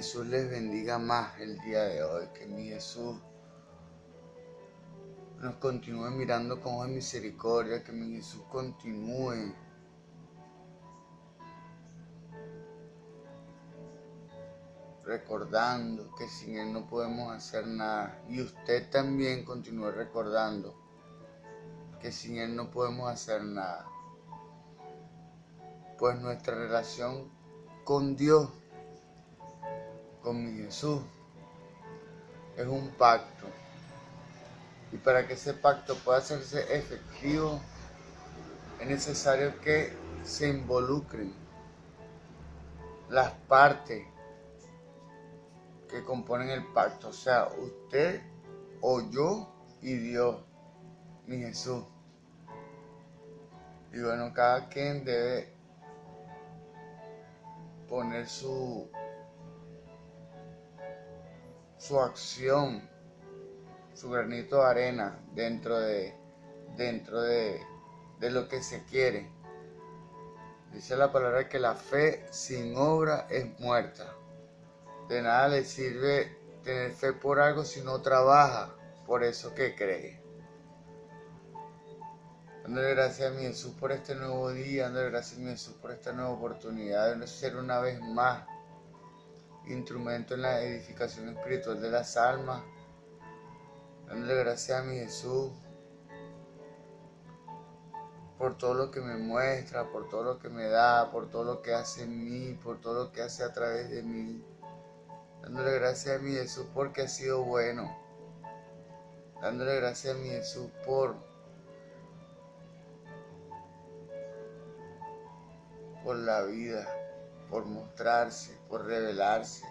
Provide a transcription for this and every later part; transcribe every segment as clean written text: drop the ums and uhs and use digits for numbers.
Jesús les bendiga más el día de hoy, que mi Jesús nos continúe mirando con ojos de misericordia, que mi Jesús continúe recordando que sin Él no podemos hacer nada. Y usted también continúe recordando que sin Él no podemos hacer nada. Pues nuestra relación con Dios, con mi Jesús, es un pacto. Y para que ese pacto pueda hacerse efectivo, es necesario que se involucren las partes que componen el pacto. O sea, usted o yo y Dios, mi Jesús. Y bueno, cada quien debe poner su acción, su granito de arena dentro de lo que se quiere. Dice la palabra que la fe sin obra es muerta. De nada le sirve tener fe por algo si no trabaja por eso que cree. Dándole gracias a mi Jesús por este nuevo día, dándole gracias a mi Jesús por esta nueva oportunidad de ser una vez más instrumento en la edificación espiritual de las almas. Dándole gracias a mi Jesús por todo lo que me muestra, por todo lo que me da, por todo lo que hace en mí, por todo lo que hace a través de mí. Dándole gracias a mi Jesús porque ha sido bueno. Dándole gracias a mi Jesús por la vida, por mostrarse, por revelarse.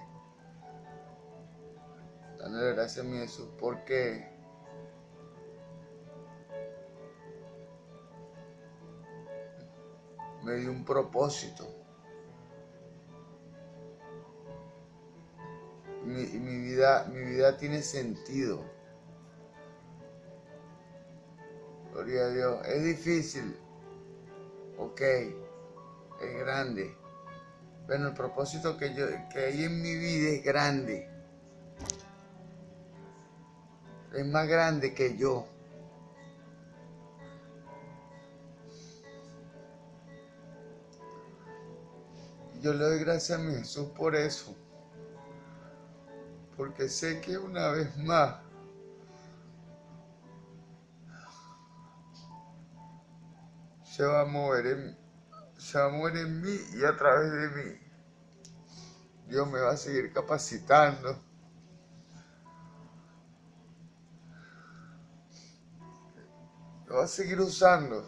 Dándole gracias a mi Jesús porque me dio un propósito. Mi vida tiene sentido. Gloria a Dios. Es difícil. Ok. Es grande. Pero el propósito que hay en mi vida es grande. Es más grande que yo. Yo le doy gracias a mi Jesús por eso. Porque sé que una vez más se va a mover en mí y a través de mí. Dios me va a seguir capacitando. Me va a seguir usando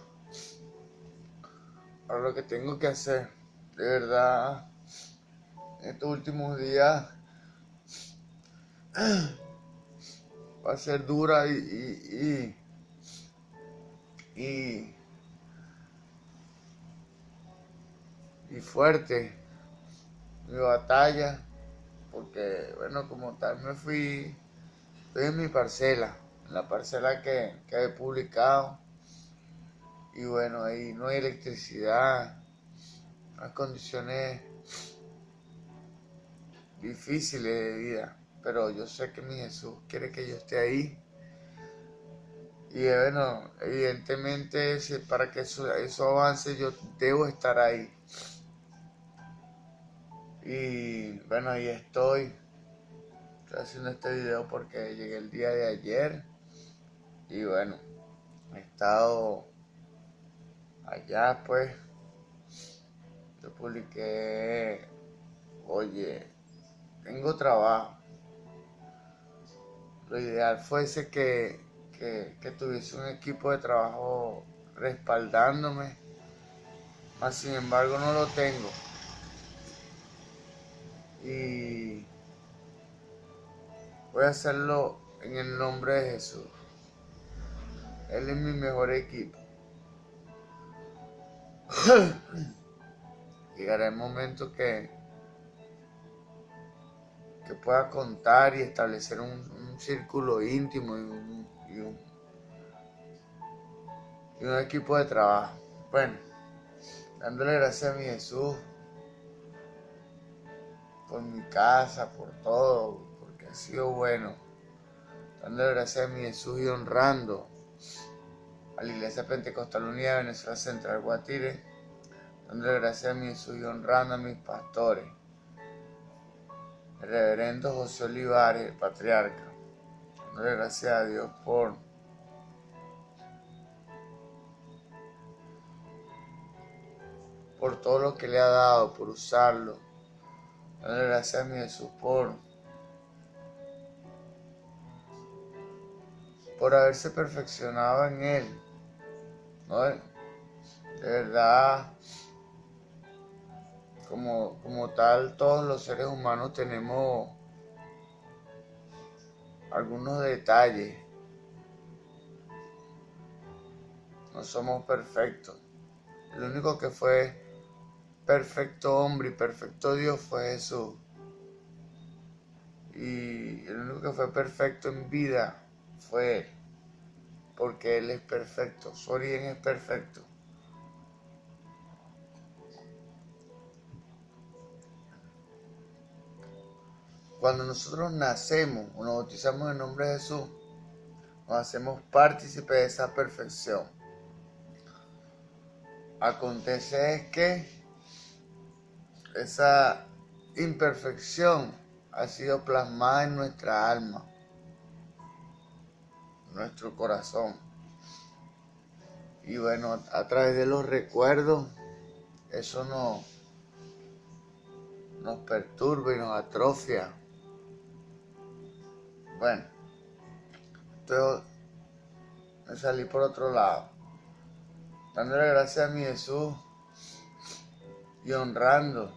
para lo que tengo que hacer. De verdad, en estos últimos días va a ser dura y fuerte mi batalla, porque bueno, como tal estoy en mi parcela, en la parcela que he publicado, y bueno, ahí no hay electricidad, las condiciones difíciles de vida, pero yo sé que mi Jesús quiere que yo esté ahí. Y bueno, evidentemente para que eso avance yo debo estar ahí. Y bueno, ahí estoy haciendo este video porque llegué el día de ayer. Y bueno, he estado allá pues. Yo publiqué, oye, tengo trabajo. Lo ideal fuese que tuviese un equipo de trabajo respaldándome, mas sin embargo no lo tengo. Y voy a hacerlo en el nombre de Jesús. Él es mi mejor equipo. Llegará el momento que pueda contar y establecer un círculo íntimo y un equipo de trabajo. Bueno, dándole gracias a mi Jesús por mi casa, por todo, porque ha sido bueno. Dándole gracias a mi Jesús y honrando a la Iglesia Pentecostal Unida de Venezuela Central Guatire. Dándole gracias a mi Jesús y honrando a mis pastores. El reverendo José Olivares, el patriarca. Dándole gracias a Dios por todo lo que le ha dado, por usarlo. Dándole gracias a mi Jesús por haberse perfeccionado en Él, ¿no? De verdad, como tal, todos los seres humanos tenemos algunos detalles. No somos perfectos. El único que fue perfecto hombre y perfecto Dios fue Jesús. Y el único que fue perfecto en vida fue Él. Porque Él es perfecto. Su origen es perfecto. Cuando nosotros nacemos o nos bautizamos en nombre de Jesús, nos hacemos partícipes de esa perfección. Acontece es que esa imperfección ha sido plasmada en nuestra alma, en nuestro corazón. Y bueno, a través de los recuerdos, eso nos perturba y nos atrofia. Bueno, entonces me salí por otro lado. Dándole gracias a mi Jesús y honrando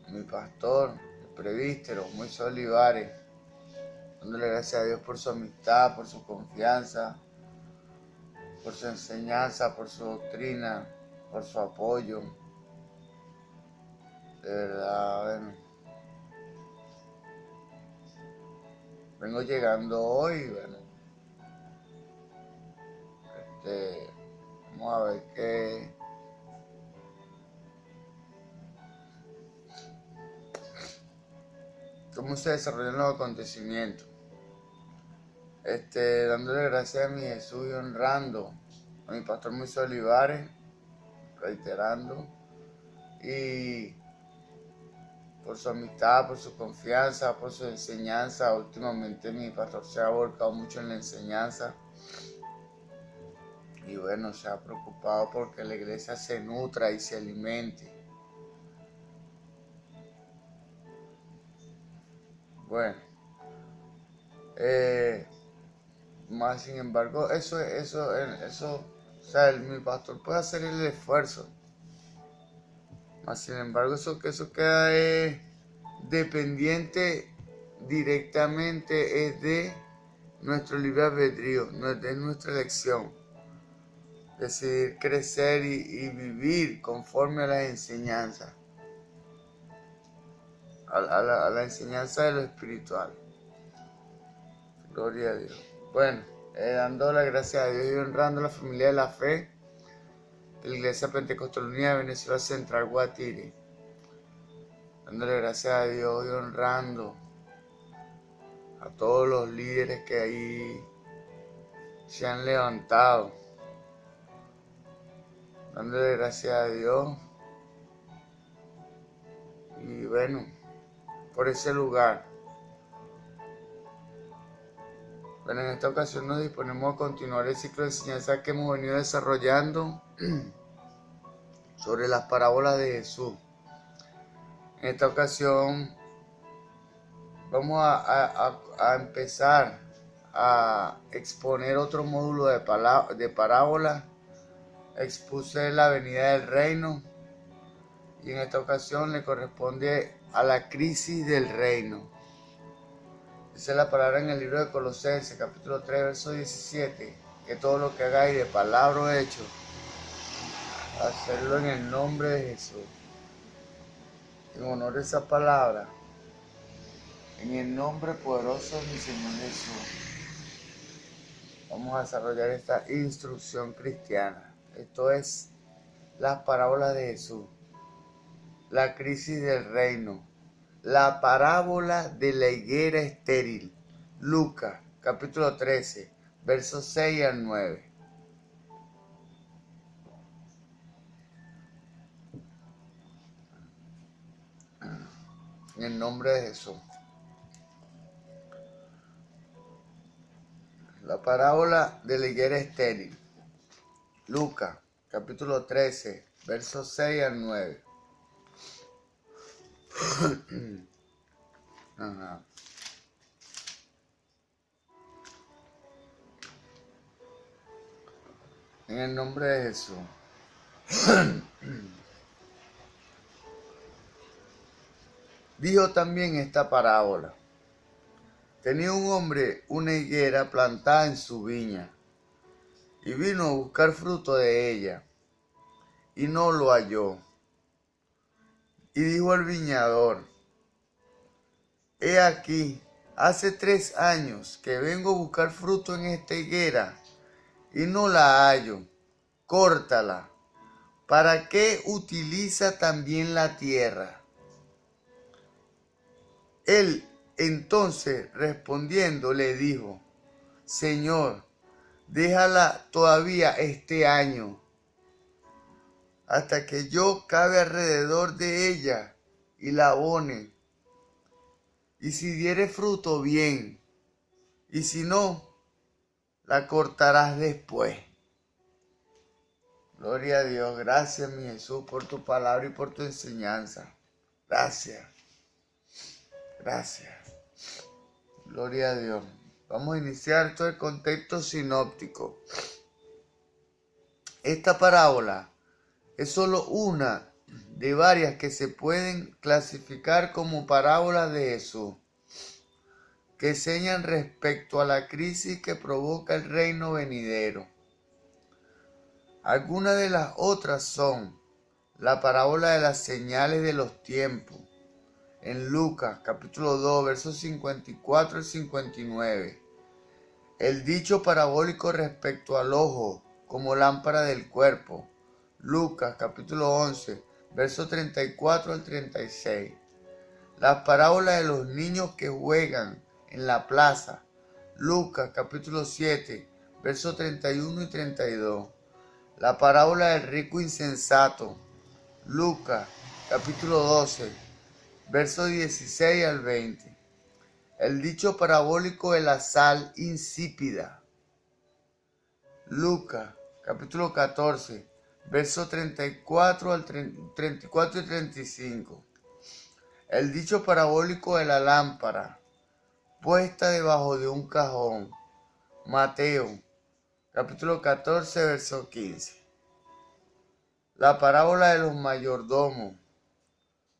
a mi pastor, el presbítero Moisés Olivares. Dándole gracias a Dios por su amistad, por su confianza, por su enseñanza, por su doctrina, por su apoyo. De verdad, bueno. Vengo llegando hoy, bueno. Vamos a ver cómo se desarrollan los acontecimientos. Dándole gracias a mi Jesús y honrando a mi pastor Moisés Olivares, reiterando, y por su amistad, por su confianza, por su enseñanza. Últimamente mi pastor se ha volcado mucho en la enseñanza y bueno, se ha preocupado porque la iglesia se nutra y se alimente. Bueno, más sin embargo, o sea, mi pastor puede hacer el esfuerzo. Más sin embargo, eso queda dependiente directamente es de nuestro libre albedrío, no es de nuestra elección. Decidir crecer y vivir conforme a las enseñanzas, a la enseñanza de lo espiritual. Gloria a Dios. Bueno, dando las gracias a Dios y honrando a la familia de la fe de la Iglesia Pentecostal Unida de Venezuela Central Guatire. Dándole gracias a Dios y honrando a todos los líderes que ahí se han levantado. Dándole gracias a Dios. Y bueno, por ese lugar. Bueno, en esta ocasión nos disponemos a continuar el ciclo de enseñanza que hemos venido desarrollando sobre las parábolas de Jesús. En esta ocasión vamos a empezar a exponer otro módulo de parábolas. Expuse la venida del reino y en esta ocasión le corresponde a la crisis del reino. Dice la palabra en el libro de Colosenses, capítulo 3, verso 17, que todo lo que hagáis de palabra o hecho, hacerlo en el nombre de Jesús. En honor a esa palabra, en el nombre poderoso de mi Señor Jesús, vamos a desarrollar esta instrucción cristiana. Esto es las parábolas de Jesús, la crisis del reino. la parábola de la higuera estéril. Lucas, capítulo 13, versos 6 al 9. En el nombre de Jesús. La parábola de la higuera estéril. Lucas, capítulo 13, versos 6 al 9. Ajá. En el nombre de Jesús. Dijo también esta parábola. Tenía un hombre una higuera plantada en su viña, y vino a buscar fruto de ella, y no lo halló. Y dijo al viñador: He aquí, hace 3 años que vengo a buscar fruto en esta higuera, y no la hallo. Córtala. ¿Para qué utiliza también la tierra? Él entonces respondiendo le dijo: Señor, déjala todavía este año, hasta que yo cabe alrededor de ella y la abone. Y si diere fruto, bien, y si no, la cortarás después. Gloria a Dios. Gracias, mi Jesús, por tu palabra y por tu enseñanza. Gracias. Gracias. Gloria a Dios. Vamos a iniciar todo el contexto sinóptico. Esta parábola es solo una de varias que se pueden clasificar como parábolas de Jesús, que enseñan respecto a la crisis que provoca el reino venidero. Algunas de las otras son la parábola de las señales de los tiempos, en Lucas capítulo 2, versos 54 al 59. El dicho parabólico respecto al ojo como lámpara del cuerpo, Lucas capítulo 11, versos 34 al 36. Las parábolas de los niños que juegan en la plaza, Lucas capítulo 7, versos 31 y 32. La parábola del rico insensato, Lucas capítulo 12, versos 16 al 20. El dicho parabólico de la sal insípida, Lucas capítulo 14, versos 34 y 35. El dicho parabólico de la lámpara puesta debajo de un cajón, Mateo capítulo 14, verso 15. La parábola de los mayordomos,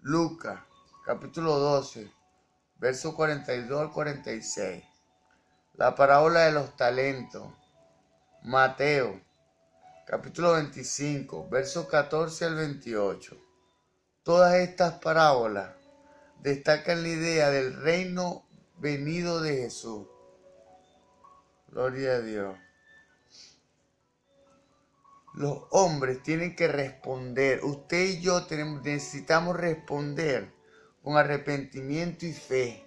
Lucas capítulo 12, verso 42 al 46. La parábola de los talentos, Mateo capítulo 25, versos 14 al 28. Todas estas parábolas destacan la idea del reino venido de Jesús. Gloria a Dios. Los hombres tienen que responder. Usted y yo necesitamos responder con arrepentimiento y fe.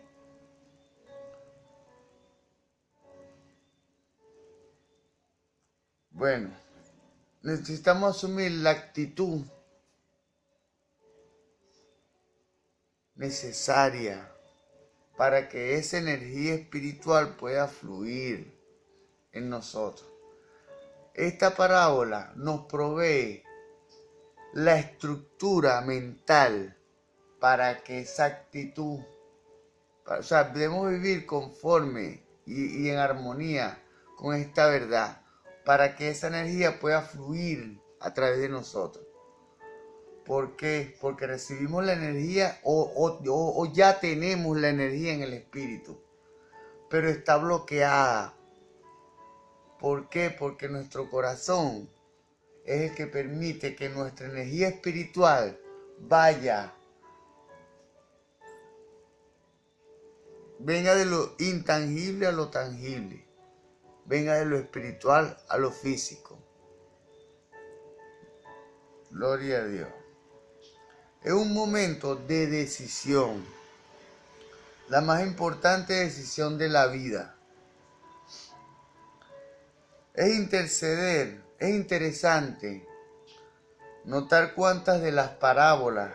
Bueno, necesitamos asumir la actitud necesaria para que esa energía espiritual pueda fluir en nosotros. Esta parábola nos provee la estructura mental para que esa actitud, debemos vivir conforme y en armonía con esta verdad, para que esa energía pueda fluir a través de nosotros. ¿Por qué? Porque recibimos la energía o ya tenemos la energía en el espíritu, pero está bloqueada. ¿Por qué? Porque nuestro corazón es el que permite que nuestra energía espiritual venga de lo intangible a lo tangible, venga de lo espiritual a lo físico. Gloria a Dios. Es un momento de decisión. la más importante decisión de la vida. Es interesante notar cuántas de las parábolas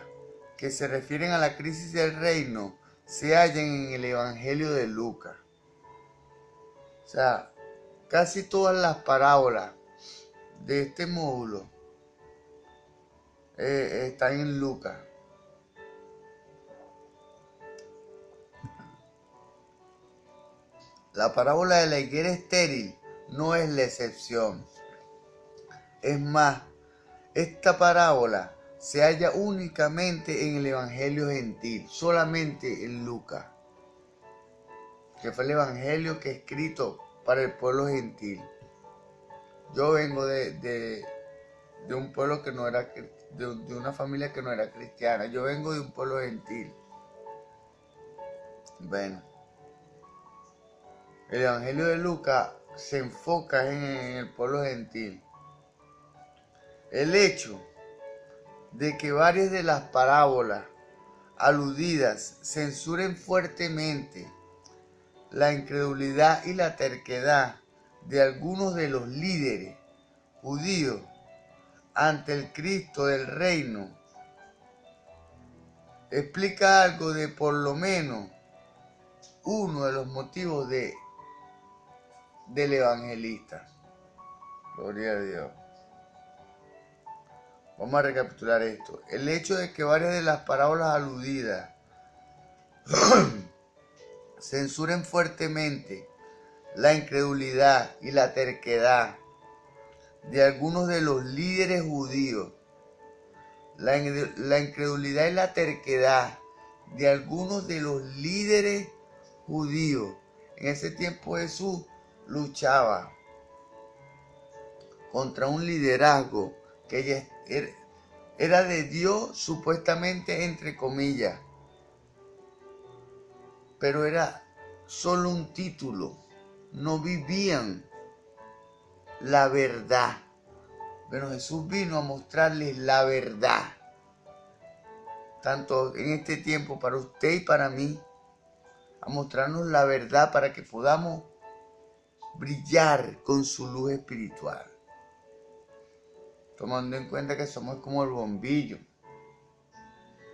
que se refieren a la crisis del reino se hallan en el Evangelio de Lucas. O sea, casi todas las parábolas de este módulo están en Lucas. La parábola de la higuera estéril no es la excepción. Es más, esta parábola se halla únicamente en el Evangelio gentil, solamente en Lucas, que fue el Evangelio que es escrito para el pueblo gentil. Yo vengo de un pueblo que no era, de una familia que no era cristiana. Yo vengo de un pueblo gentil. Bueno, el Evangelio de Lucas se enfoca en el pueblo gentil. El hecho de que varias de las parábolas aludidas censuren fuertemente la incredulidad y la terquedad de algunos de los líderes judíos ante el Cristo del reino explica algo de por lo menos uno de los motivos del evangelista. Gloria a Dios. Vamos a recapitular esto. El hecho de que varias de las parábolas aludidas censuren fuertemente la incredulidad y la terquedad de algunos de los líderes judíos. La incredulidad y la terquedad de algunos de los líderes judíos. En ese tiempo Jesús luchaba contra un liderazgo que era de Dios, supuestamente, entre comillas, pero era solo un título. No vivían la verdad. Pero Jesús vino a mostrarles la verdad, tanto en este tiempo para usted y para mí, a mostrarnos la verdad para que podamos brillar con su luz espiritual, tomando en cuenta que somos como el bombillo.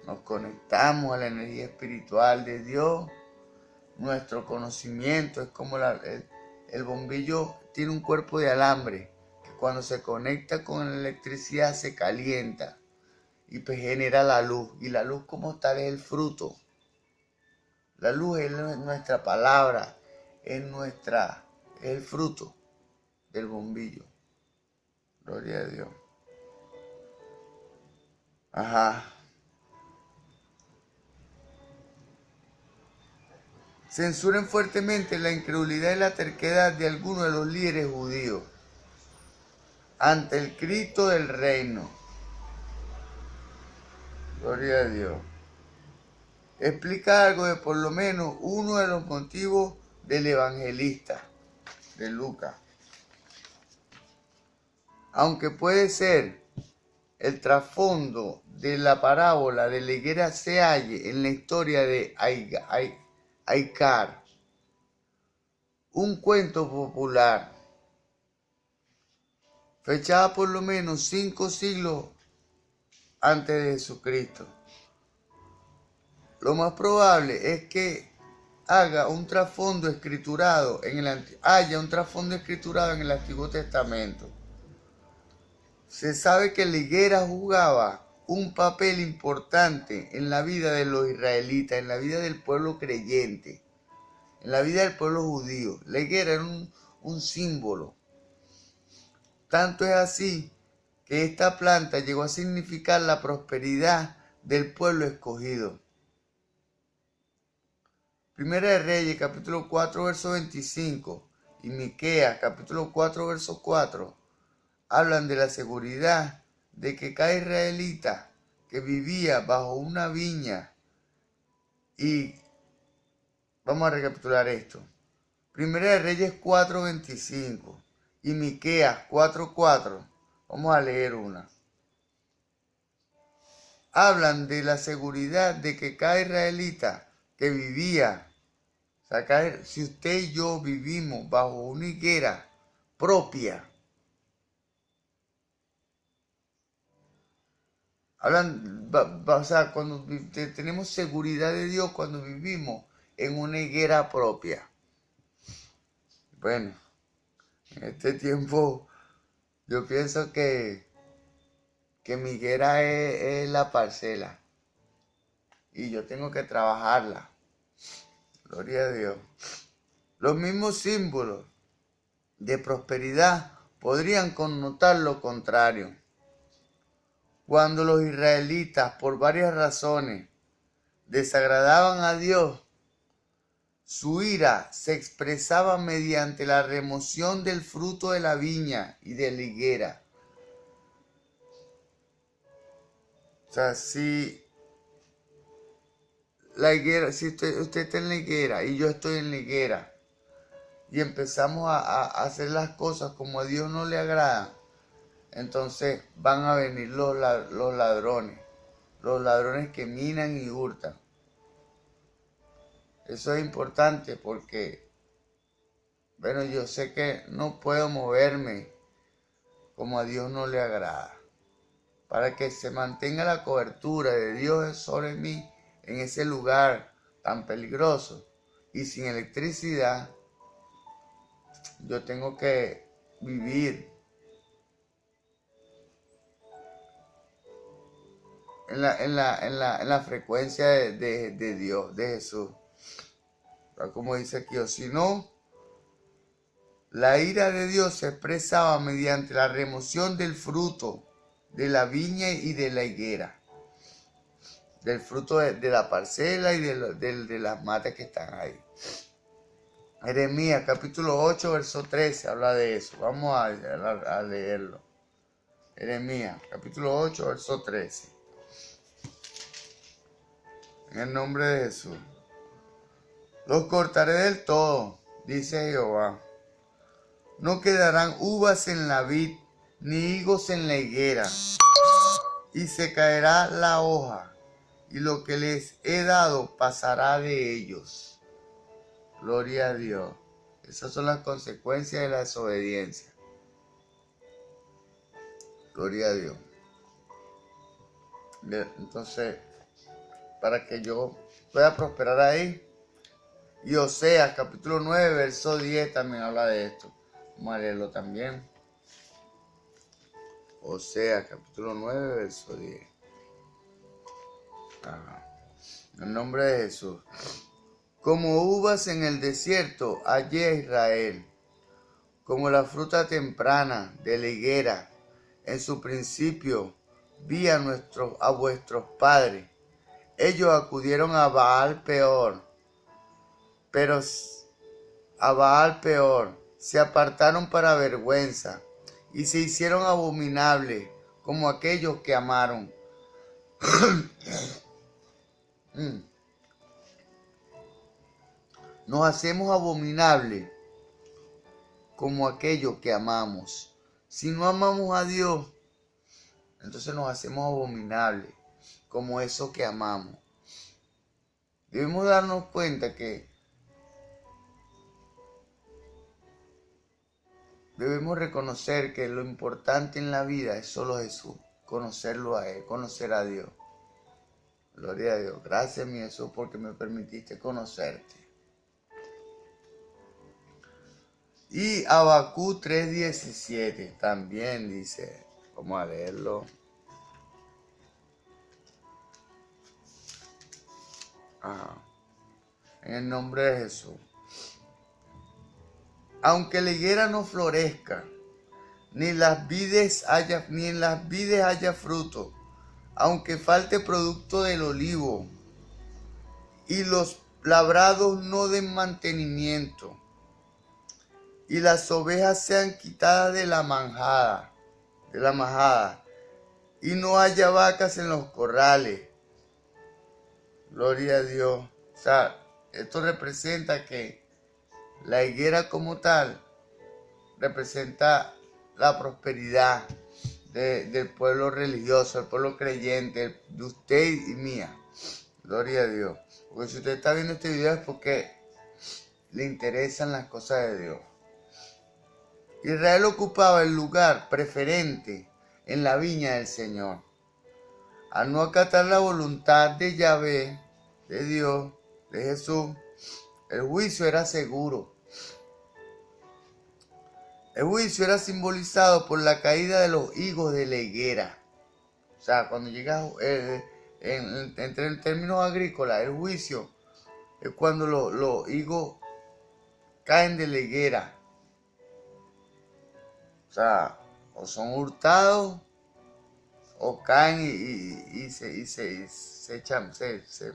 Nos conectamos a la energía espiritual de Dios. Nuestro conocimiento es como el bombillo tiene un cuerpo de alambre que cuando se conecta con la electricidad se calienta y pues genera la luz. Y la luz como tal es el fruto. La luz es nuestra palabra, es el fruto del bombillo. Gloria a Dios. Ajá. Censuren fuertemente la incredulidad y la terquedad de algunos de los líderes judíos ante el Cristo del reino. Gloria a Dios. Explica algo de por lo menos uno de los motivos del evangelista de Lucas. Aunque puede ser el trasfondo de la parábola de la higuera se halle en la historia de Aicar, un cuento popular, fechada por lo menos 5 siglos antes de Jesucristo. Lo más probable es que haya un trasfondo escriturado en el Antiguo Testamento. Se sabe que la higuera jugaba un papel importante en la vida de los israelitas, en la vida del pueblo creyente, en la vida del pueblo judío. La higuera era un símbolo. Tanto es así que esta planta llegó a significar la prosperidad del pueblo escogido. Primera de Reyes, capítulo 4, verso 25, y Miqueas, capítulo 4, verso 4, hablan de la seguridad de que cada israelita que vivía bajo una viña. Y vamos a recapitular esto. Primera de Reyes 4, 25 y Miqueas 4, 4. Vamos a leer una. Hablan de la seguridad de que cada israelita que vivía O sea, acá, si usted y yo vivimos bajo una higuera propia, o sea, cuando tenemos seguridad de Dios cuando vivimos en una higuera propia. Bueno, en este tiempo yo pienso que mi higuera es la parcela y yo tengo que trabajarla. Gloria a Dios. Los mismos símbolos de prosperidad podrían connotar lo contrario. Cuando los israelitas, por varias razones, desagradaban a Dios, su ira se expresaba mediante la remoción del fruto de la viña y de la higuera. O sea, si la higuera, si usted está en la higuera y yo estoy en la higuera y empezamos a hacer las cosas como a Dios no le agrada, entonces van a venir los ladrones que minan y hurtan. Eso es importante porque, bueno, yo sé que no puedo moverme como a Dios no le agrada. Para que se mantenga la cobertura de Dios sobre mí en ese lugar tan peligroso y sin electricidad, yo tengo que vivir en la frecuencia de Dios, de Jesús. Como dice aquí, o si no, la ira de Dios se expresaba mediante la remoción del fruto de la viña y de la higuera, del fruto de la parcela y de las matas que están ahí. Jeremías capítulo 8, verso 13 habla de eso. Vamos a leerlo. Jeremías capítulo 8, verso 13. En el nombre de Jesús. Los cortaré del todo, dice Jehová. No quedarán uvas en la vid, ni higos en la higuera. Y se caerá la hoja, y lo que les he dado pasará de ellos. Gloria a Dios. Esas son las consecuencias de la desobediencia. Gloria a Dios. Entonces, para que yo pueda prosperar ahí. Y Oseas capítulo 9, verso 10 también habla de esto. Vamos a leerlo también. Oseas capítulo 9, verso 10. En el nombre de Jesús. Como uvas en el desierto hallé a Israel, como la fruta temprana de la higuera. En su principio vi a vuestros padres. Ellos acudieron a Baal Peor, pero a Baal Peor se apartaron para vergüenza y se hicieron abominables como aquellos que amaron. Nos hacemos abominables como aquellos que amamos. Si no amamos a Dios, entonces nos hacemos abominables como eso que amamos. Debemos darnos cuenta que debemos reconocer que lo importante en la vida es solo Jesús, conocerlo a Él, conocer a Dios. Gloria a Dios. Gracias, mi Jesús, porque me permitiste conocerte. Y Habacuc 3:17 también dice, vamos a leerlo. En el nombre de Jesús. Aunque la higuera no florezca, ni en las vides haya fruto, aunque falte producto del olivo, y los labrados no den mantenimiento, y las ovejas sean quitadas de la majada, y no haya vacas en los corrales. Gloria a Dios. O sea, esto representa que la higuera como tal representa la prosperidad del pueblo religioso, el pueblo creyente, de usted y mía. Gloria a Dios. Porque si usted está viendo este video es porque le interesan las cosas de Dios. Israel ocupaba el lugar preferente en la viña del Señor. Al no acatar la voluntad de Yahvé, de Dios, de Jesús, el juicio era seguro. El juicio era simbolizado por la caída de los higos de la higuera. O sea, cuando llega en términos agrícolas, el juicio es cuando los higos caen de la higuera. O sea, o son hurtados o caen y se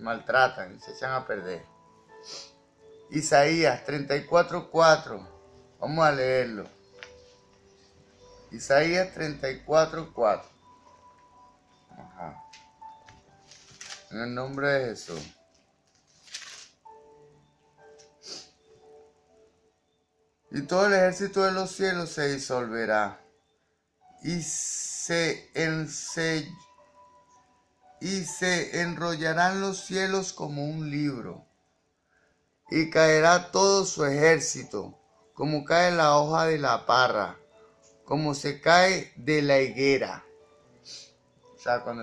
maltratan y se echan a perder. Isaías 34:4. Vamos a leerlo. Isaías 34:4. Ajá. En el nombre de Jesús. Y todo el ejército de los cielos se disolverá, y se enrollarán los cielos como un libro, y caerá todo su ejército, como cae la hoja de la parra, como se cae de la higuera. O sea, cuando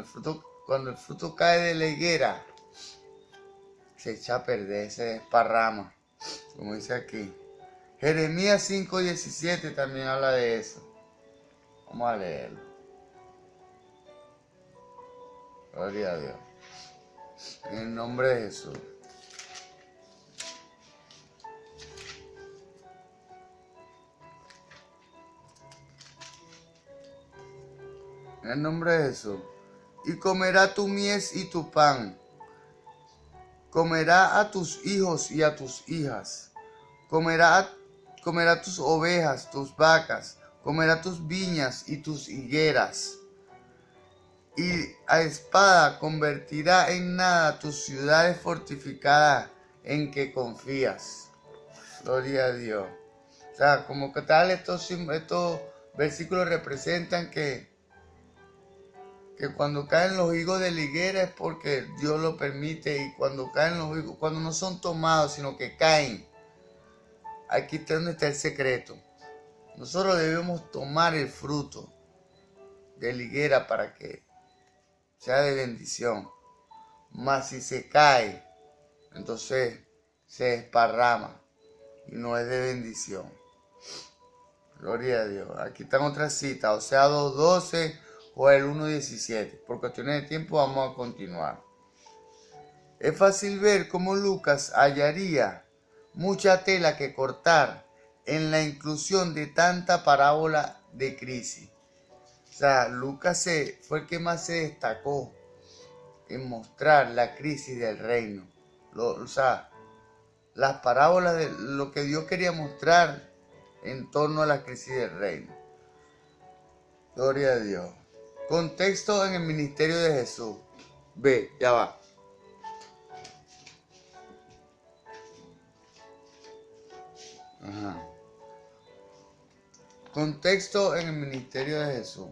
el fruto cae de la higuera, se echa a perder, se desparrama, como dice aquí. Jeremías 5:17 también habla de eso. Vamos a leerlo. Gloria a Dios. En el nombre de Jesús. En el nombre de Jesús. Y comerá tu mies y tu pan. Comerá a tus hijos y a tus hijas. Comerá tus ovejas, tus vacas. Comerá tus viñas y tus higueras. Y a espada convertirá en nada tus ciudades fortificadas en que confías. Gloria a Dios. O sea, como que tal estos versículos representan que cuando caen los higos de la higuera es porque Dios lo permite, y cuando caen los higos, cuando no son tomados, sino que caen, aquí está donde está el secreto. Nosotros debemos tomar el fruto de la higuera para que sea de bendición. Mas si se cae, entonces se desparrama y no es de bendición. Gloria a Dios. Aquí están otras citas, o sea 2:12 o el 1:17. Por cuestiones de tiempo vamos a continuar. Es fácil ver cómo Lucas hallaría mucha tela que cortar en la inclusión de tanta parábola de crisis. O sea, Lucas fue el que más se destacó en mostrar la crisis del reino. O sea, las parábolas de lo que Dios quería mostrar en torno a la crisis del reino. Gloria a Dios. Contexto en el ministerio de Jesús. Ve, ya va. Ajá. Contexto en el ministerio de Jesús.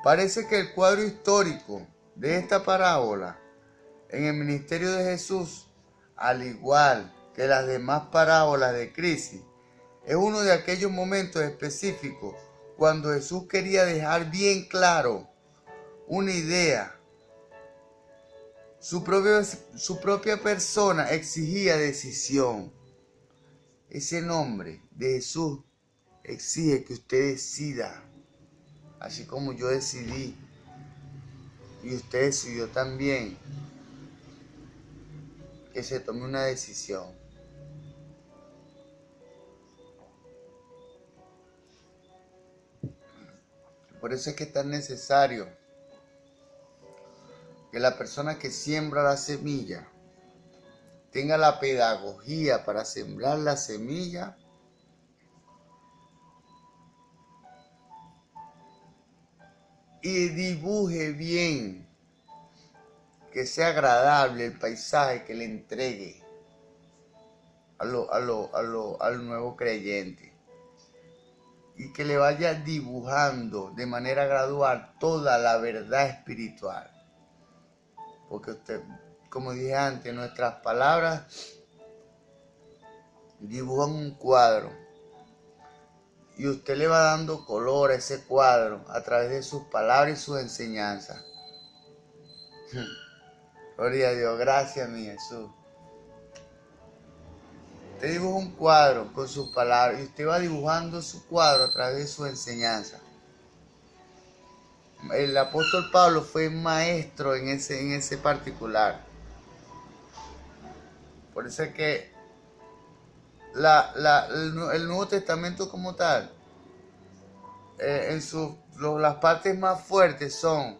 Parece que el cuadro histórico de esta parábola en el ministerio de Jesús, al igual que las demás parábolas de crisis, es uno de aquellos momentos específicos cuando Jesús quería dejar bien claro una idea. Su propia persona exigía decisión. Ese nombre de Jesús exige que usted decida, así como yo decidí y usted decidió también, que se tome una decisión. Por eso es que es tan necesario que la persona que siembra la semilla tenga la pedagogía para sembrar la semilla y dibuje bien, que sea agradable el paisaje que le entregue al nuevo creyente, y que le vaya dibujando de manera gradual toda la verdad espiritual. porque usted, como dije antes, nuestras palabras dibujan un cuadro y usted le va dando color a ese cuadro a través de sus palabras y sus enseñanzas. Gloria a Dios, gracias mi Jesús. Usted dibuja un cuadro con sus palabras y usted va dibujando su cuadro a través de su enseñanza. El apóstol Pablo fue maestro en ese particular. Por eso es que el Nuevo Testamento como tal, las partes más fuertes son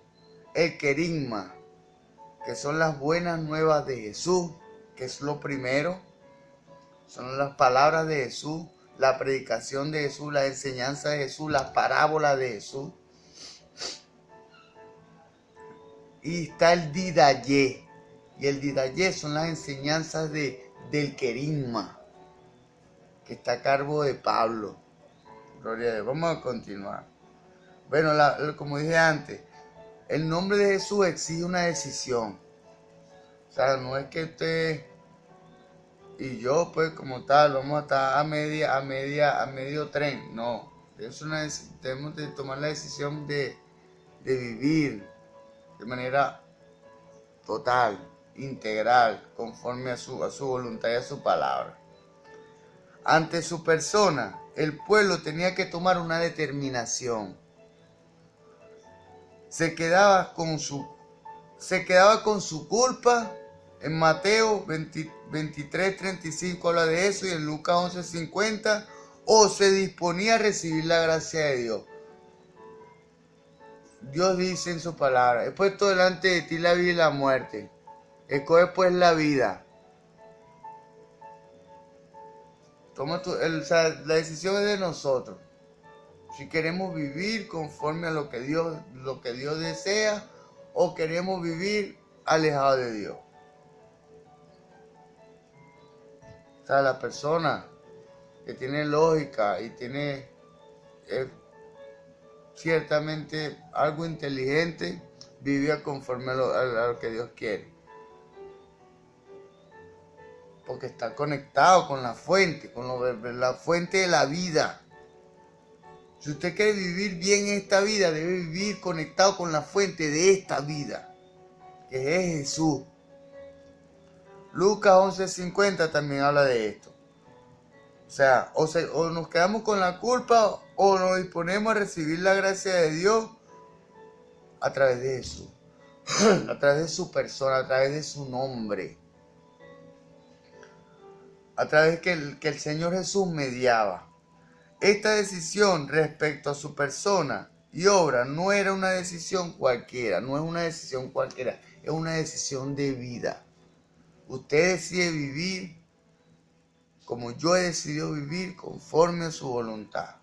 el querigma, que son las buenas nuevas de Jesús, que es lo primero. Son las palabras de Jesús, la predicación de Jesús, la enseñanza de Jesús, las parábolas de Jesús. Y está el didayé. Y el didayé son las enseñanzas del querigma, que está a cargo de Pablo. Gloria a Dios. Vamos a continuar. Bueno, como dije antes, el nombre de Jesús exige una decisión. O sea, no es que usted y yo, pues, como tal, vamos a estar a medio tren. No, tenemos de tomar la decisión de vivir de manera total, integral, conforme a su voluntad y a su palabra. Ante su persona, el pueblo tenía que tomar una determinación. Se quedaba con su culpa. En Mateo 23:35 habla de eso, y en Lucas 11:50, o se disponía a recibir la gracia de Dios. Dios dice en su palabra: he puesto delante de ti la vida y la muerte. Escoge pues la vida. La decisión es de nosotros. Si queremos vivir conforme a lo que Dios desea, o queremos vivir alejados de Dios. O sea, la persona que tiene lógica y tiene ciertamente algo inteligente, vive conforme a lo que Dios quiere. Porque está conectado con la fuente, la fuente de la vida. Si usted quiere vivir bien en esta vida, debe vivir conectado con la fuente de esta vida, que es Jesús. Lucas 11:50 también habla de esto. O sea, o nos quedamos con la culpa, o nos disponemos a recibir la gracia de Dios a través de Jesús, a través de su persona, a través de su nombre, a través que el Señor Jesús mediaba. Esta decisión respecto a su persona y obra no era una decisión cualquiera, no es una decisión cualquiera, es una decisión de vida. Usted decide vivir como yo he decidido vivir, conforme a su voluntad.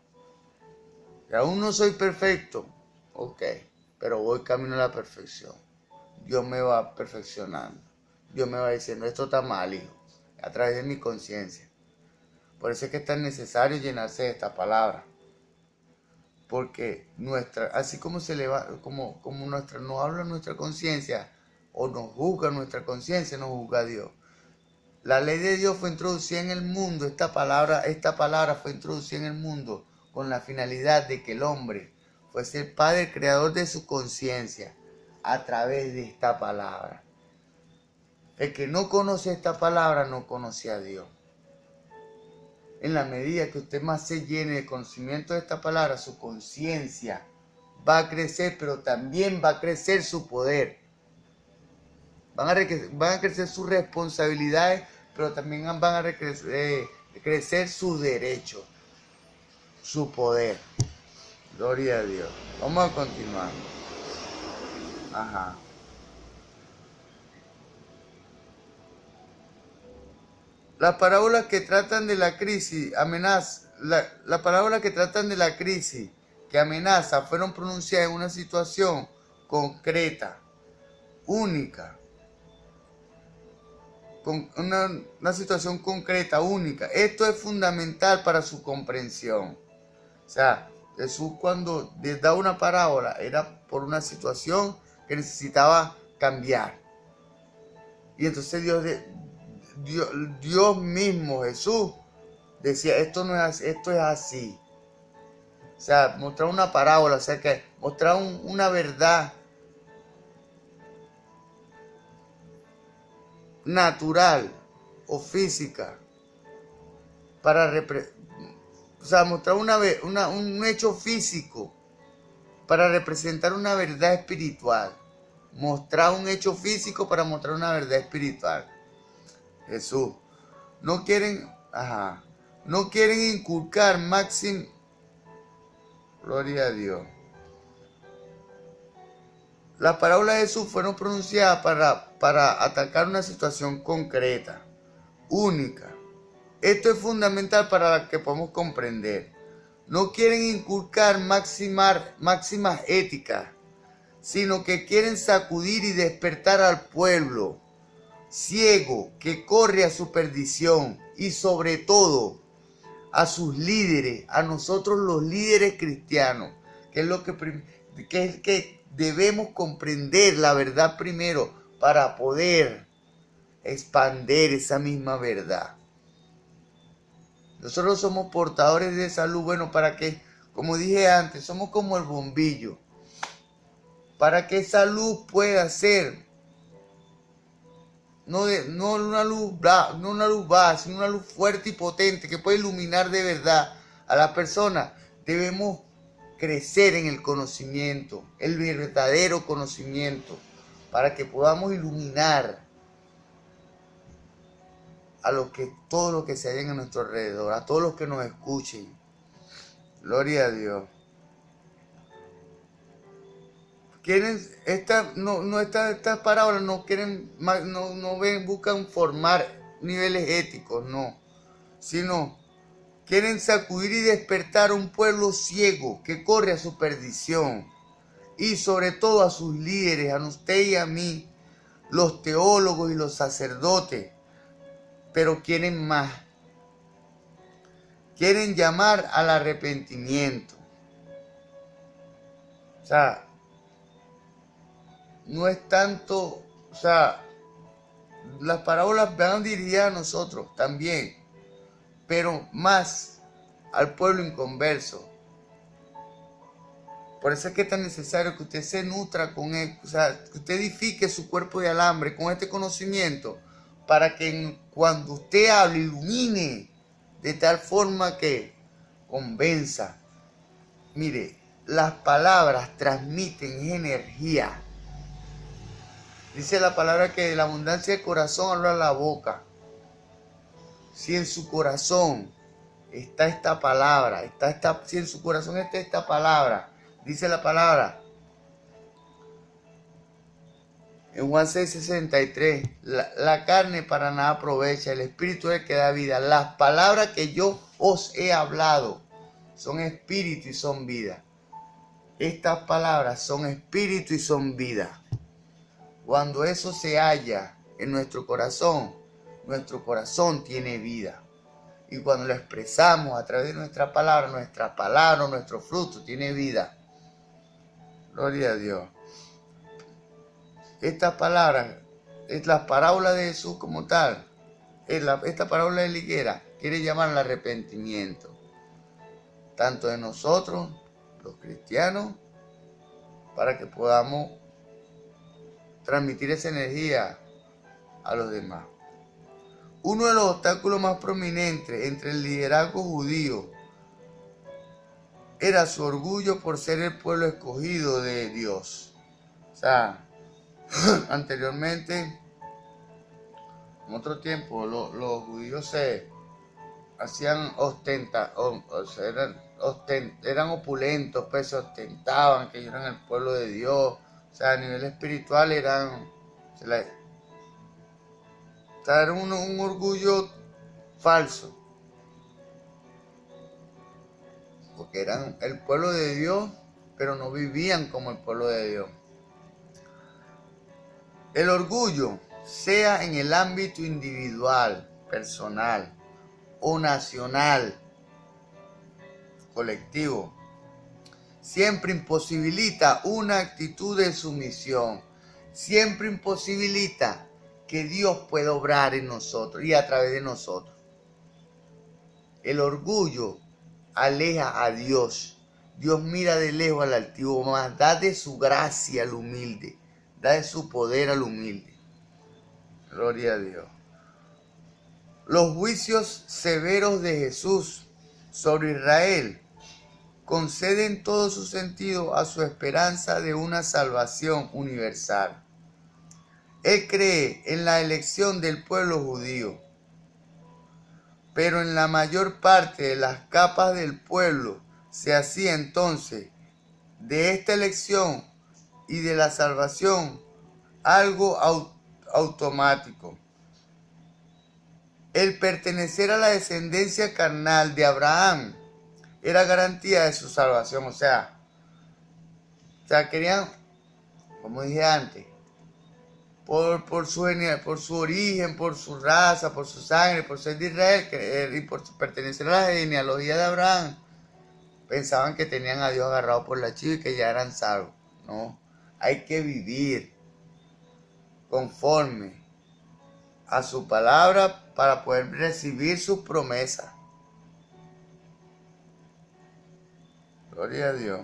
Y aún no soy perfecto, ok, pero voy camino a la perfección. Dios me va perfeccionando. Dios me va diciendo: esto está mal, hijo, a través de mi conciencia. Por eso es que es tan necesario llenarse de esta palabra. Porque así como nos habla nuestra conciencia, o nos juzga nuestra conciencia, nos juzga Dios. La ley de Dios fue introducida en el mundo. Esta palabra fue introducida en el mundo con la finalidad de que el hombre fuese el padre creador de su conciencia a través de esta palabra. El que no conoce esta palabra no conoce a Dios. En la medida que usted más se llene de conocimiento de esta palabra, su conciencia va a crecer, pero también va a crecer su poder. Van a crecer sus responsabilidades, pero también van a crecer sus derechos, su poder. Gloria a Dios. Vamos a continuar. Ajá. Las parábolas que tratan de la crisis que amenaza fueron pronunciadas en una situación concreta, única, con una situación concreta, única. Esto es fundamental para su comprensión. O sea, Jesús, cuando les da una parábola, era por una situación que necesitaba cambiar. Y entonces Dios mismo, Jesús, decía, esto no es así, esto es así. O sea, mostrar una parábola, o sea, que mostrar una verdad natural o física para mostrar un hecho físico para representar una verdad espiritual. Mostrar un hecho físico para mostrar una verdad espiritual. Jesús. No quieren inculcar gloria a Dios. Las parábolas de Jesús fueron pronunciadas para atacar una situación concreta, única. Esto es fundamental para que podamos comprender. No quieren inculcar máximas éticas, sino que quieren sacudir y despertar al pueblo ciego que corre a su perdición y sobre todo a sus líderes, a nosotros los líderes cristianos, que es lo que debemos comprender la verdad primero para poder expandir esa misma verdad. Nosotros somos portadores de esa luz, bueno, para que, como dije antes, somos como el bombillo, para que esa luz pueda ser no una luz baja, sino una luz fuerte y potente que puede iluminar de verdad a las personas. Debemos crecer en el conocimiento, el verdadero conocimiento, para que podamos iluminar a todos los que se hallen a nuestro alrededor, a todos los que nos escuchen. Gloria a Dios. Estas parábolas buscan formar niveles éticos, no, sino quieren sacudir y despertar a un pueblo ciego que corre a su perdición, y sobre todo a sus líderes, a usted y a mí, los teólogos y los sacerdotes, pero quieren más, quieren llamar al arrepentimiento. O sea, no es tanto, las parábolas van dirigidas a nosotros también, pero más al pueblo inconverso. Por eso es que es tan necesario que usted se nutra con él, que usted edifique su cuerpo de alambre con este conocimiento, para que cuando usted hable, ilumine de tal forma que convenza. Mire, las palabras transmiten energía. Dice la palabra que de la abundancia del corazón habla la boca. Si en su corazón está esta palabra, si en su corazón está esta palabra, dice la palabra en Juan 6:63, la carne para nada aprovecha, el espíritu es el que da vida. Las palabras que yo os he hablado son espíritu y son vida. Estas palabras son espíritu y son vida. Cuando eso se halla en nuestro corazón tiene vida. Y cuando lo expresamos a través de nuestra palabra, nuestro fruto tiene vida. Gloria a Dios. Estas palabras, es la parábola de Jesús como tal, esta parábola de la higuera, quiere llamar al arrepentimiento, tanto de nosotros, los cristianos, para que podamos transmitir esa energía a los demás. Uno de los obstáculos más prominentes entre el liderazgo judío era su orgullo por ser el pueblo escogido de Dios. O sea, anteriormente, en otro tiempo, los judíos se hacían eran opulentos, pues se ostentaban que ellos eran el pueblo de Dios. O sea, a nivel espiritual era un orgullo falso, porque eran el pueblo de Dios, pero no vivían como el pueblo de Dios. El orgullo, sea en el ámbito individual, personal o nacional, colectivo, siempre imposibilita una actitud de sumisión. Siempre imposibilita que Dios puede obrar en nosotros y a través de nosotros. El orgullo aleja a Dios. Dios mira de lejos al altivo, mas da de su gracia al humilde, da de su poder al humilde. Gloria a Dios. Los juicios severos de Jesús sobre Israel conceden todo su sentido a su esperanza de una salvación universal. Él cree en la elección del pueblo judío, pero en la mayor parte de las capas del pueblo se hacía entonces de esta elección y de la salvación algo automático. El pertenecer a la descendencia carnal de Abraham era garantía de su salvación. O sea, querían, como dije antes, por su origen, por su raza, por su sangre, por ser de Israel y por pertenecer a la genealogía de Abraham, pensaban que tenían a Dios agarrado por la chiva y que ya eran salvos. No, hay que vivir conforme a su palabra para poder recibir sus promesas. Gloria a Dios.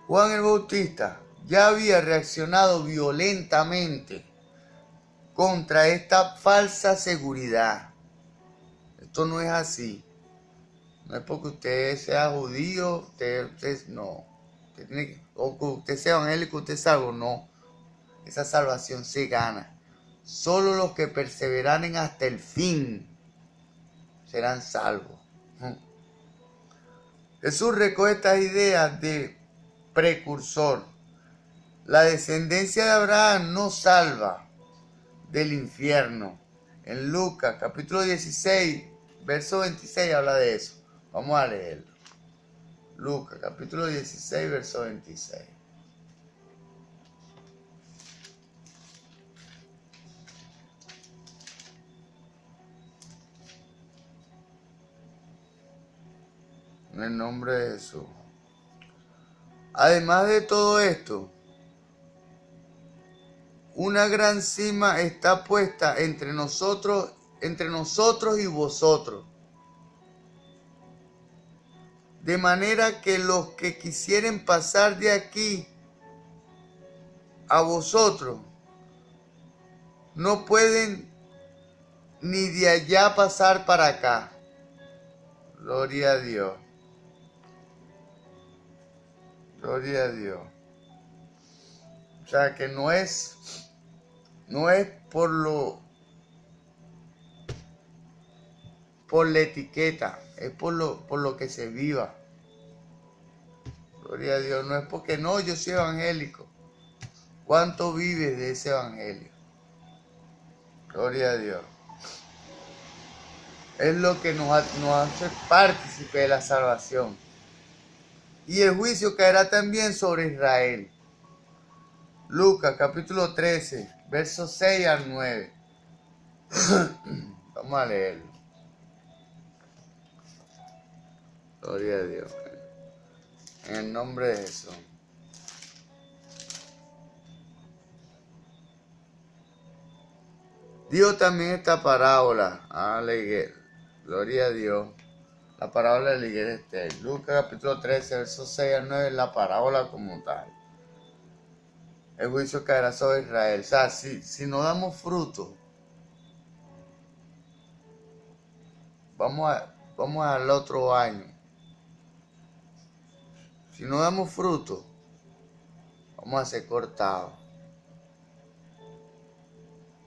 Juan el Bautista ya había reaccionado violentamente contra esta falsa seguridad. Esto no es así. No es porque usted sea judío, usted no. O que usted sea evangélico, usted es salvo. No. Esa salvación se gana. Solo los que perseveraren hasta el fin serán salvos. Jesús recoge estas ideas de precursor. La descendencia de Abraham nos salva del infierno. En Lucas capítulo 16, verso 26 habla de eso. Vamos a leerlo. Lucas capítulo 16, verso 26. En el nombre de Jesús. Además de todo esto, una gran cima está puesta entre nosotros y vosotros. De manera que los que quisieren pasar de aquí a vosotros no pueden ni de allá pasar para acá. Gloria a Dios. Gloria a Dios. O sea que no es por la etiqueta, es por lo que se viva. Gloria a Dios. No es porque no, yo soy evangélico. ¿Cuánto vives de ese evangelio? Gloria a Dios. Es lo que nos hace partícipe de la salvación. Y el juicio caerá también sobre Israel. Lucas capítulo 13, versos 6 al 9. Vamos a leerlo. Gloria a Dios. En el nombre de Jesús. Dios también esta parábola a la higuera. Gloria a Dios. La parábola de la higuera estéril. Lucas capítulo 13, versos 6 al 9, la parábola como tal. El juicio caerá sobre Israel. O sea, si no damos fruto, vamos al otro año. Si no damos fruto, vamos a ser cortados.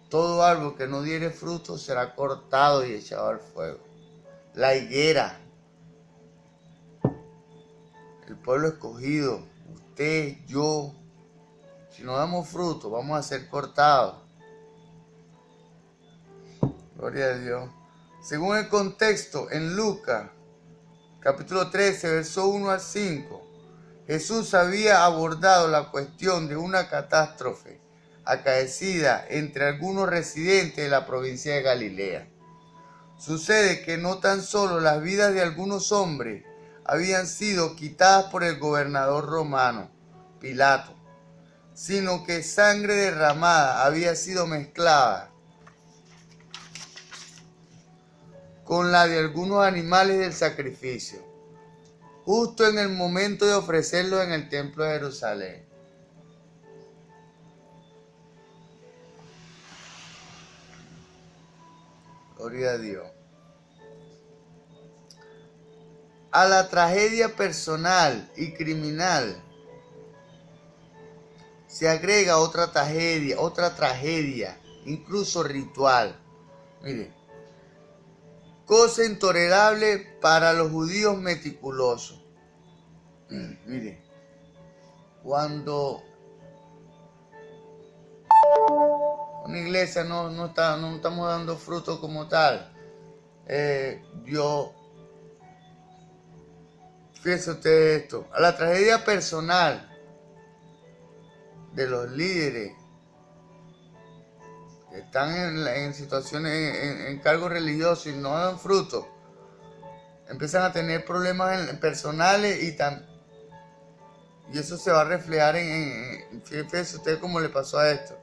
Todo árbol que no diere fruto será cortado y echado al fuego. La higuera, el pueblo escogido, usted, yo, si no damos fruto, vamos a ser cortados. Gloria a Dios. Según el contexto, en Lucas, capítulo 13, verso 1 al 5, Jesús había abordado la cuestión de una catástrofe acaecida entre algunos residentes de la provincia de Galilea. Sucede que no tan solo las vidas de algunos hombres habían sido quitadas por el gobernador romano, Pilato, sino que sangre derramada había sido mezclada con la de algunos animales del sacrificio, justo en el momento de ofrecerlo en el templo de Jerusalén. Gloria a Dios. A la tragedia personal y criminal se agrega otra tragedia, incluso ritual. Mire, cosa intolerable para los judíos meticulosos. Mire, cuando una iglesia no estamos dando fruto como tal, Dios, fíjese usted esto, a la tragedia personal de los líderes que están en situaciones, en cargos religiosos y no dan fruto, empiezan a tener problemas personales y eso se va a reflejar fíjese usted cómo le pasó a esto.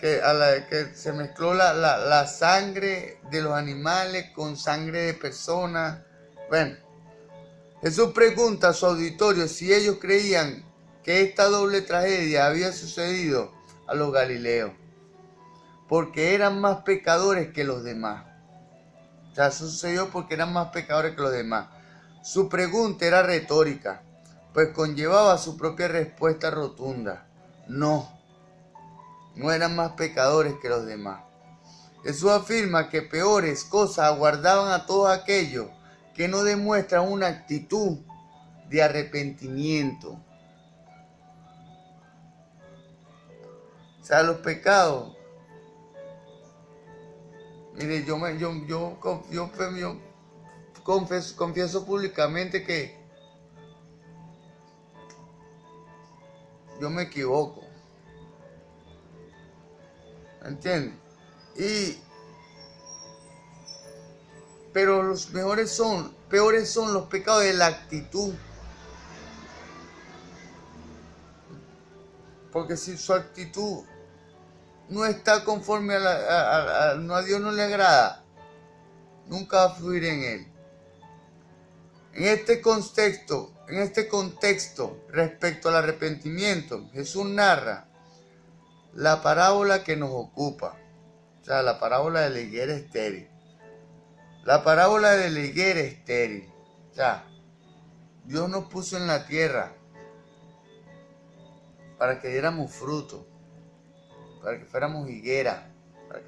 Que se mezcló la sangre de los animales con sangre de personas. Bueno, Jesús pregunta a su auditorio si ellos creían que esta doble tragedia había sucedido a los galileos, porque eran más pecadores que los demás. O sea, eso sucedió porque eran más pecadores que los demás. Su pregunta era retórica, pues conllevaba su propia respuesta rotunda. No eran más pecadores que los demás. Jesús afirma que peores cosas aguardaban a todos aquellos que no demuestran una actitud de arrepentimiento. O sea, los pecados. Mire, yo confieso públicamente que yo me equivoco. ¿Entiendes? Pero los peores son los pecados de la actitud. Porque si su actitud no está conforme a Dios no le agrada, nunca va a fluir en él. En este contexto, respecto al arrepentimiento, Jesús narra la parábola que nos ocupa, o sea, la parábola de la higuera estéril. La parábola de la higuera estéril. O sea, Dios nos puso en la tierra para que diéramos fruto, para que fuéramos higuera, para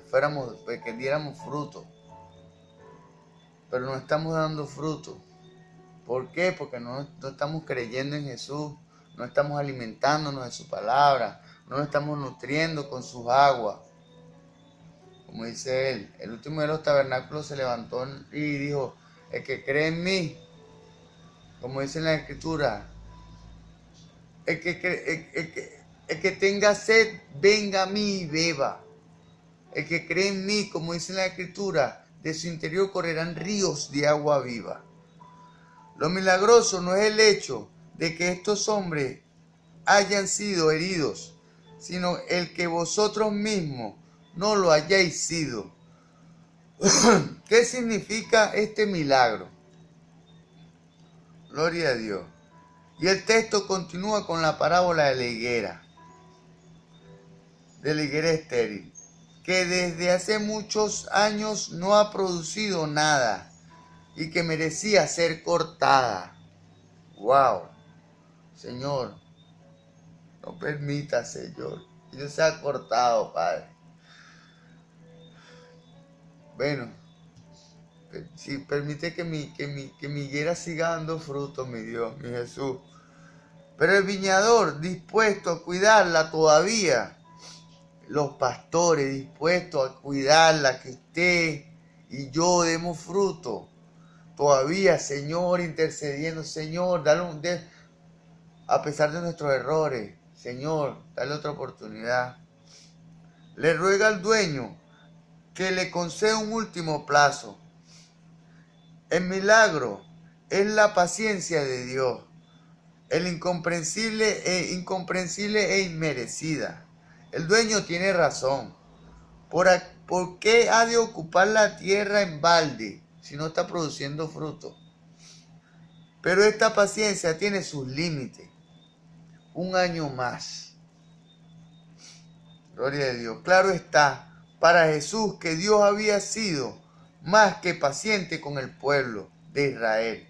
que diéramos fruto. Pero no estamos dando fruto. ¿Por qué? Porque no estamos creyendo en Jesús, no estamos alimentándonos de su palabra, no nos estamos nutriendo con sus aguas. Como dice él, el último de los tabernáculos se levantó y dijo, el que cree en mí, como dice en la Escritura, el que tenga sed, venga a mí y beba. El que cree en mí, como dice en la Escritura, de su interior correrán ríos de agua viva. Lo milagroso no es el hecho de que estos hombres hayan sido heridos, sino el que vosotros mismos no lo hayáis sido. ¿Qué significa este milagro? Gloria a Dios. Y el texto continúa con la parábola de la higuera estéril, que desde hace muchos años no ha producido nada y que merecía ser cortada. ¡Wow! Señor, no permita, Señor, que yo sea cortado, Padre. Bueno, si permite que mi higuera siga dando fruto, mi Dios, mi Jesús. Pero el viñador dispuesto a cuidarla todavía, los pastores dispuestos a cuidarla, que usted y yo demos fruto. Todavía, Señor, intercediendo, Señor, a pesar de nuestros errores, Señor, dale otra oportunidad. Le ruega al dueño que le conceda un último plazo. El milagro es la paciencia de Dios. incomprensible e inmerecida. El dueño tiene razón. ¿Por qué ha de ocupar la tierra en balde si no está produciendo fruto? Pero esta paciencia tiene sus límites. Un año más. Gloria a Dios. Claro está, para Jesús que Dios había sido más que paciente con el pueblo de Israel.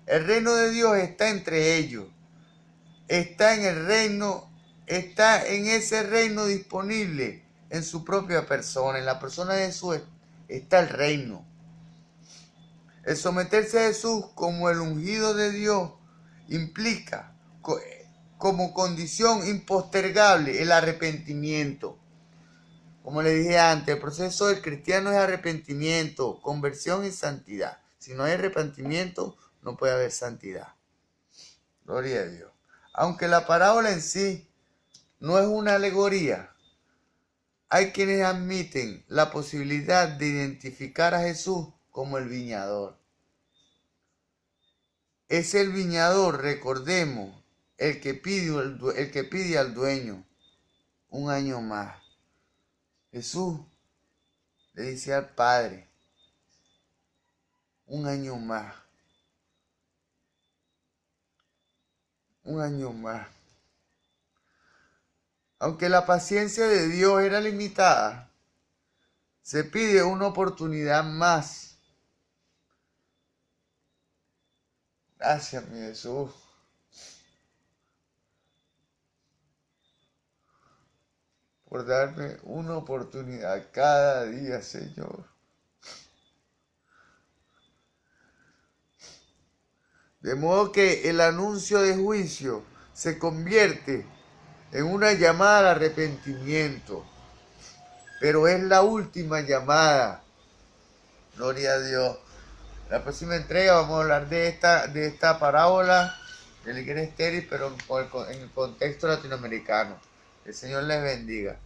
El reino de Dios está entre ellos. Está en ese reino disponible en su propia persona. En la persona de Jesús está el reino. El someterse a Jesús como el ungido de Dios implica como condición impostergable el arrepentimiento. Como le dije antes, el proceso del cristiano es arrepentimiento, conversión y santidad. Si no hay arrepentimiento, no puede haber santidad. Gloria a Dios. Aunque la parábola en sí no es una alegoría, hay quienes admiten la posibilidad de identificar a Jesús como el viñador. Es el viñador, recordemos, el que pide al dueño un año más. Jesús le dice al Padre, un año más. Un año más. Aunque la paciencia de Dios era limitada, se pide una oportunidad más. Gracias, mi Jesús. Por darme una oportunidad cada día, Señor. De modo que el anuncio de juicio se convierte en una llamada al arrepentimiento. Pero es la última llamada. Gloria a Dios. La próxima entrega vamos a hablar de esta parábola de la higuera estéril, pero en el contexto latinoamericano. El Señor les bendiga.